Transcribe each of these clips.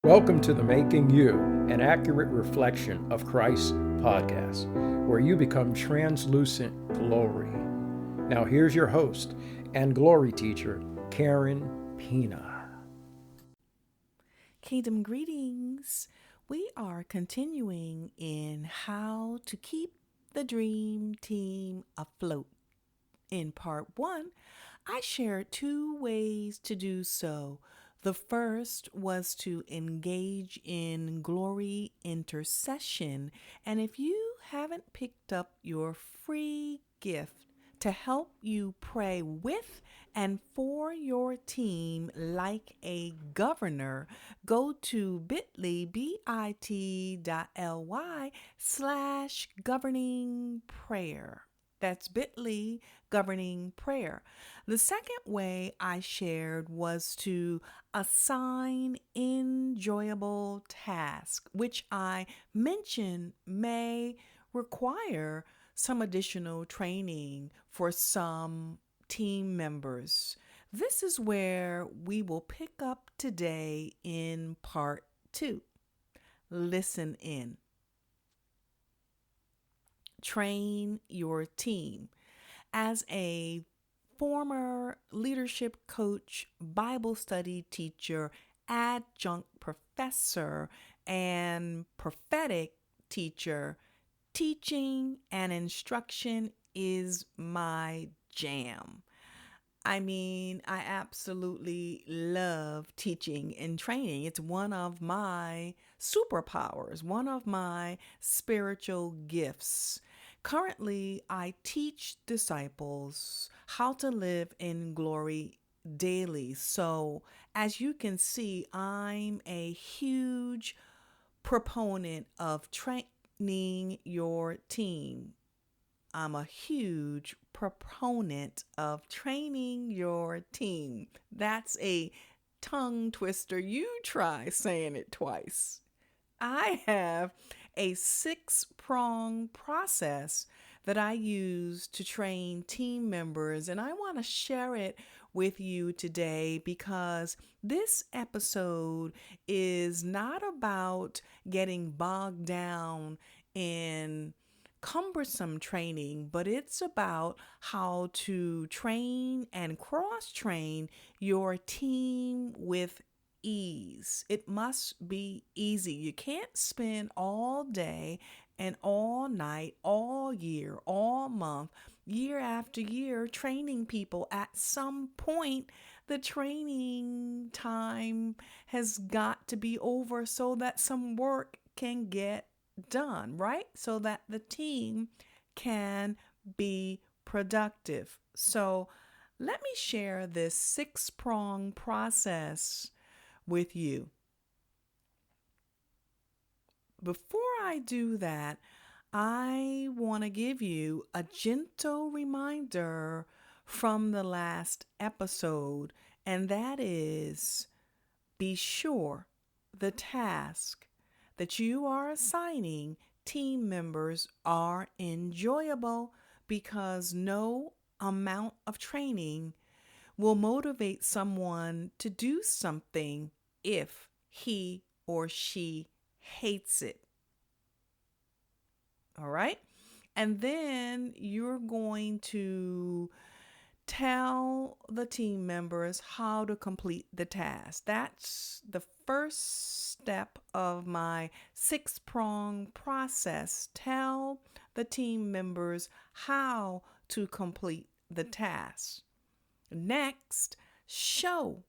Welcome to the Making You, an accurate reflection of Christ podcast, where you become translucent glory. Now here's your host and glory teacher, Karen Pina. Kingdom greetings. We are continuing in how to keep the dream team afloat. In part 1, I shared 2 ways to do so. The first was to engage in glory intercession. And if you haven't picked up your free gift to help you pray with and for your team like a governor, go to bit.ly/governing prayer. That's bit.ly governing prayer. The second way I shared was to assign enjoyable tasks, which I mentioned may require some additional training for some team members. This is where we will pick up today in part 2. Listen in. Train your team. As a former leadership coach, Bible study teacher, adjunct professor, and prophetic teacher, teaching and instruction is my jam. I absolutely love teaching and training. It's one of my superpowers, one of my spiritual gifts. Currently, I teach disciples how to live in glory daily. So, as you can see, I'm a huge proponent of training your team. I'm a huge proponent of training your team. That's a tongue twister. You try saying it twice. I have a 6-prong process that I use to train team members, and I want to share it with you today because this episode is not about getting bogged down in cumbersome training, but it's about how to train and cross-train your team with ease. It must be easy. You can't spend all day and all night, all year, all month, year after year training people. At some point, the training time has got to be over so that some work can get done, right? So that the team can be productive. So let me share this 6-prong process with you. Before I do that, I want to give you a gentle reminder from the last episode, and that is be sure the task that you are assigning team members are enjoyable, because no amount of training will motivate someone to do something if he or she hates it. All right? And then you're going to tell the team members how to complete the task. That's the first step of my 6-prong process. Tell the team members how to complete the task. Next, show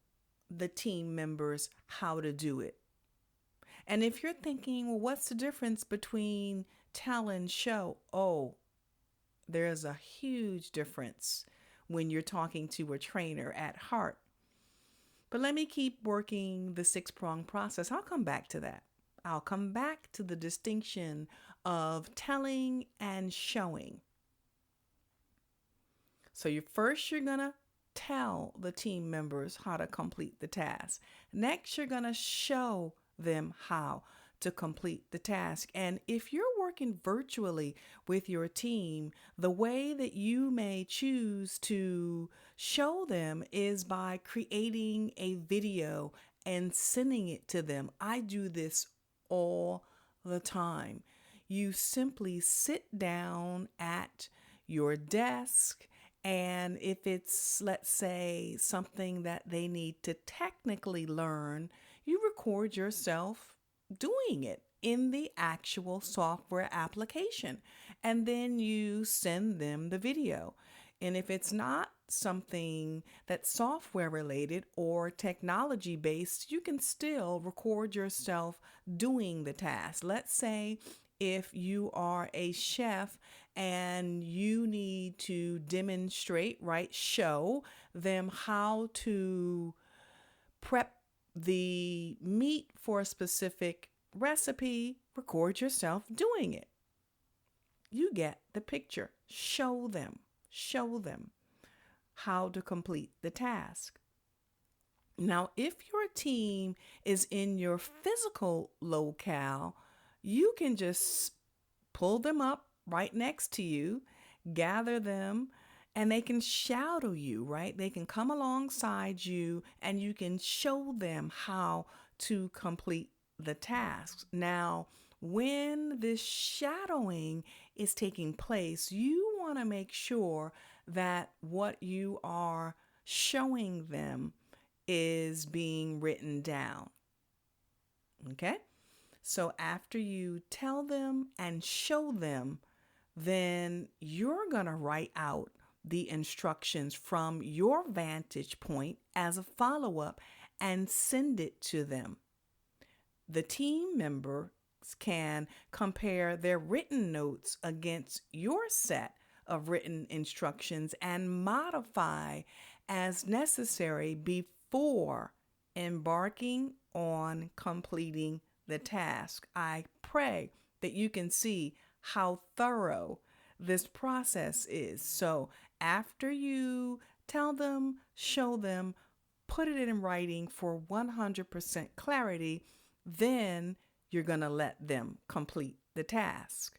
the team members how to do it. And if you're thinking, well, what's the difference between tell and show? Oh, there's a huge difference when you're talking to a trainer at heart. But let me keep working the 6-prong process. I'll come back to that. I'll come back to the distinction of telling and showing. So you're going to tell the team members how to complete the task. Next, you're going to show them how to complete the task. And if you're working virtually with your team, the way that you may choose to show them is by creating a video and sending it to them. I do this all the time. You simply sit down at your desk, and if it's, let's say, something that they need to technically learn, you record yourself doing it in the actual software application, and then you send them the video. And if it's not something that's software related or technology based, you can still record yourself doing the task. Let's say if you are a chef and you need to demonstrate, right, show them how to prep the meat for a specific recipe, record yourself doing it. You get the picture. Show them how to complete the task. Now, if your team is in your physical locale, you can just pull them up right next to you, gather them, and they can shadow you, right? They can come alongside you and you can show them how to complete the tasks. Now, when this shadowing is taking place, you want to make sure that what you are showing them is being written down. Okay? So after you tell them and show them, then you're going to write out the instructions from your vantage point as a follow-up and send it to them. The team members can compare their written notes against your set of written instructions and modify as necessary before embarking on completing the task. I pray that you can see how thorough this process is. So after you tell them, show them, put it in writing for 100% clarity, then you're going to let them complete the task.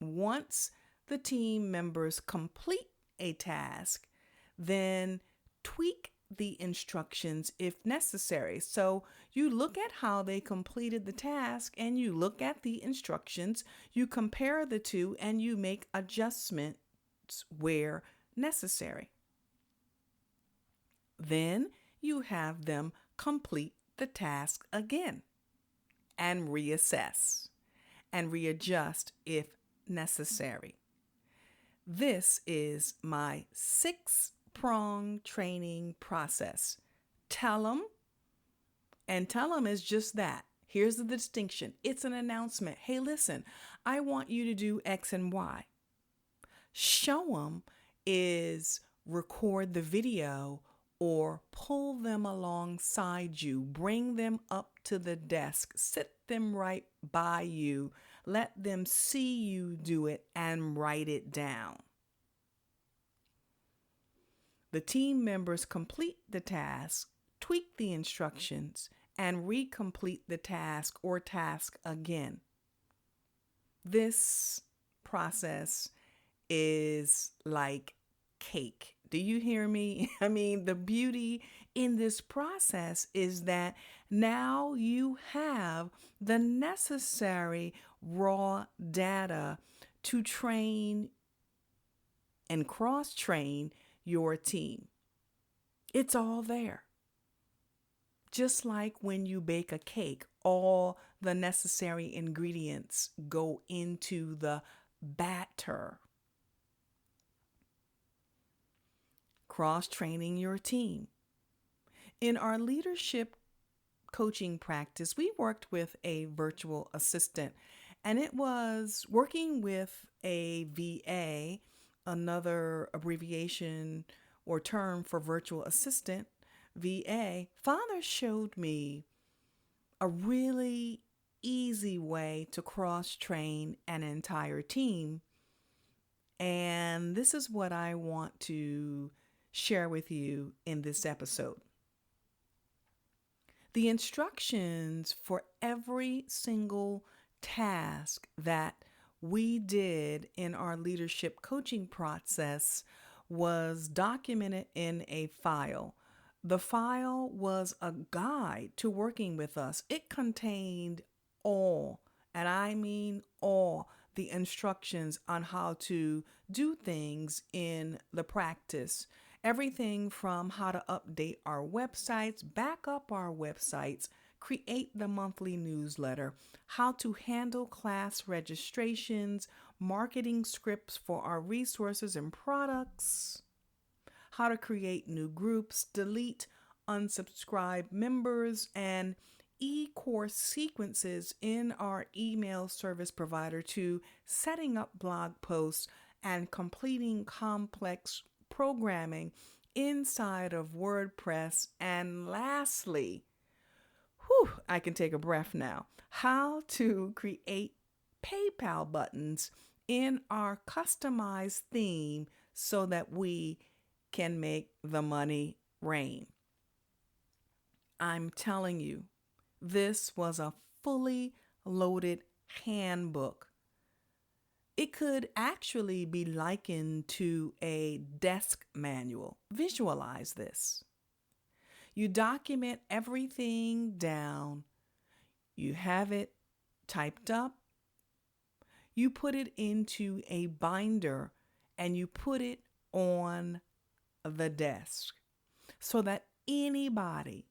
Once the team members complete a task, then tweak the instructions if necessary. So you look at how they completed the task and you look at the instructions, you compare the two, and you make adjustments where necessary. Then you have them complete the task again and reassess and readjust if necessary. This is my 6-prong training process. Tell them, and tell them is just that. Here's the distinction. It's an announcement. Hey, listen, I want you to do X and Y. Show them is record the video or pull them alongside you, bring them up to the desk, sit them right by you, let them see you do it and write it down. The team members complete the task, tweak the instructions, and recomplete the task or task again. This process is like cake. Do you hear me? I mean, the beauty in this process is that now you have the necessary raw data to train and cross-train your team. It's all there. Just like when you bake a cake, all the necessary ingredients go into the batter. Cross-training your team. In our leadership coaching practice, we worked with a virtual assistant, and it was working with a VA, another abbreviation or term for virtual assistant, VA. Father showed me a really easy way to cross-train an entire team, and this is what I want to share with you in this episode. The instructions for every single task that we did in our leadership coaching process was documented in a file. The file was a guide to working with us. It contained all, and I mean all, the instructions on how to do things in the practice. Everything from how to update our websites, back up our websites, create the monthly newsletter, how to handle class registrations, marketing scripts for our resources and products, how to create new groups, delete unsubscribed members, and e-course sequences in our email service provider, to setting up blog posts and completing complex programming inside of WordPress. And lastly, I can take a breath now, how to create PayPal buttons in our customized theme so that we can make the money rain. I'm telling you, this was a fully loaded handbook. It could actually be likened to a desk manual. Visualize this. You document everything down. You have it typed up. You put it into a binder and you put it on the desk so that anybody,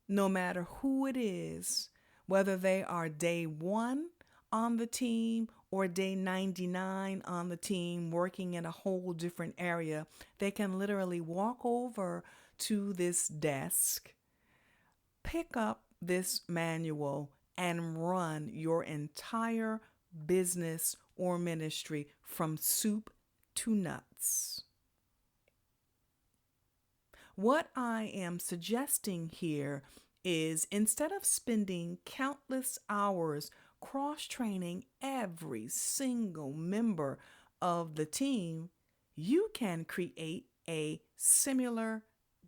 no matter who it is, whether they are day 1 on the team or day 99 on the team working in a whole different area, they can literally walk over to this desk, pick up this manual, and run your entire business or ministry from soup to nuts. What I am suggesting here is, instead of spending countless hours cross-training every single member of the team, you can create a similar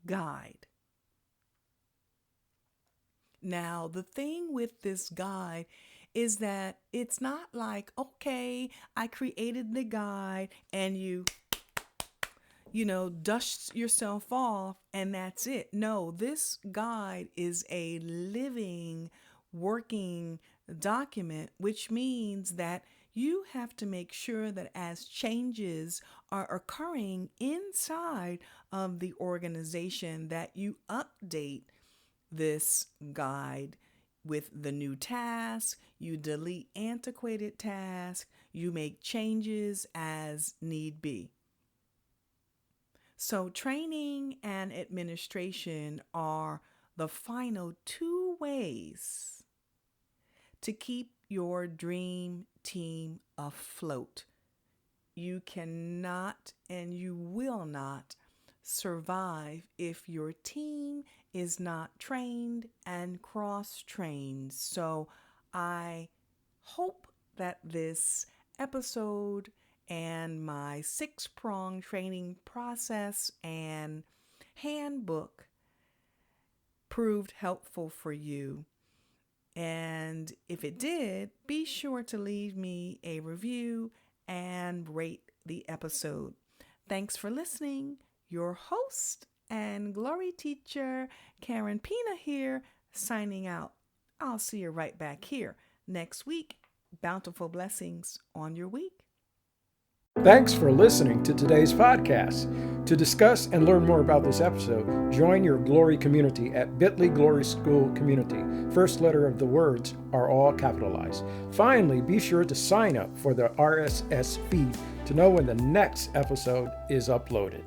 guide. Now, the thing with this guide is that it's not like, okay, I created the guide and you dust yourself off and that's it. No, this guide is a living, working document, which means that you have to make sure that as changes are occurring inside of the organization, that you update this guide with the new tasks, you delete antiquated tasks, you make changes as need be. So training and administration are the final 2 ways to keep your dream team afloat. You cannot and you will not survive if your team is not trained and cross-trained. So I hope that this episode and my 6-prong training process and handbook proved helpful for you. And if it did, be sure to leave me a review and rate the episode. Thanks for listening. Your host and glory teacher, Karen Pina here, signing out. I'll see you right back here next week. Bountiful blessings on your week. Thanks for listening to today's podcast. To discuss and learn more about this episode, join your Glory community at bit.ly Glory School Community. First letter of the words are all capitalized. Finally, be sure to sign up for the RSS feed to know when the next episode is uploaded.